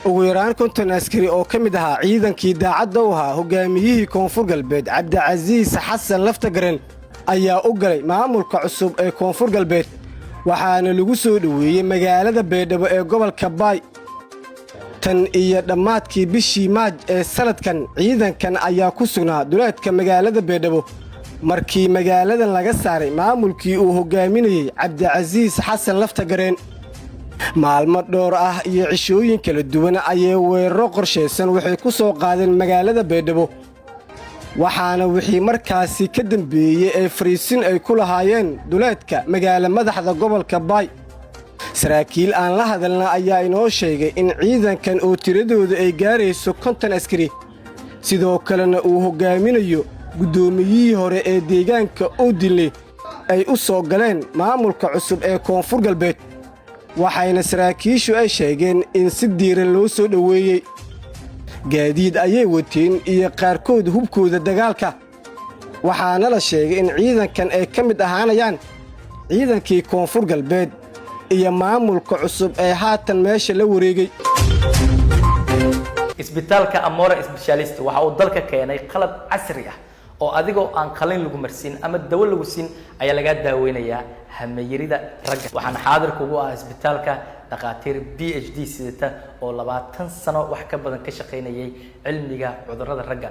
ugu yaraan 50 askari oo ka mid ahaa ciidankii daacadda u ahaa hogaamiyihii Koonfur Galbeed Cabdicasiis Xasan Laftagaren ayaa u galay maamulka cusub ee Koonfur Galbeed waxaana lagu soo dhaweeyay magaalada Beedhabo ee gobolka Baay tan iyo dhamaadkii bishii Maaj ee sanadkan ciidankan ayaa ku sugnaa duleedka magaalada Beedhabo markii magaaladan laga saaray maamulkii uu hogaaminayay Cabdicasiis Xasan Laftagaren maalmo dhowr ah iyo cishooyin kala duwan ayay weeraro qorsheysan waxay ku soo qaadeen magaalada Beedhabo waxaana wixii markaasi ka dambeeyay ee fariisin ay ku lahaayeen duleedka magaala madaxda gobolka Baay saraakiil aan la hadalna ayaa inoo sheegay in ciidankan oo tiradooda ay gaarayso 50 askari sidoo kalena uu hogaaminayo gudoomiyihii hore ee deegaanka Oodile ay u soo galeen maamulka cusub ee Koonfur Galbeed waxayna saraakiishu ay sheegeen in si diiran loo soo dhaweeyay gaadiid ayay wateen iyo qaarkood hubkooda dagaalka waxaana la sheegay in ciidankan ay ka mid ahaanayaan ciidankii Koonfur Galbeed iyo maamulka cusub ee haatan meesha la wareegay isbitaalka Amora Specialist waxa uu dalka keenay qalab casri ah oo adigoo aan qalin lagu marsin ama dawo lagu siin ayaa laga daaweynayaa hameeyirida ragga waxaan xaadir kugu ah isbitaalka dhaqaatiir PhD sidata oo 20 sano wax ka badan ka shaqeynayay cilmiga cudurrada ragga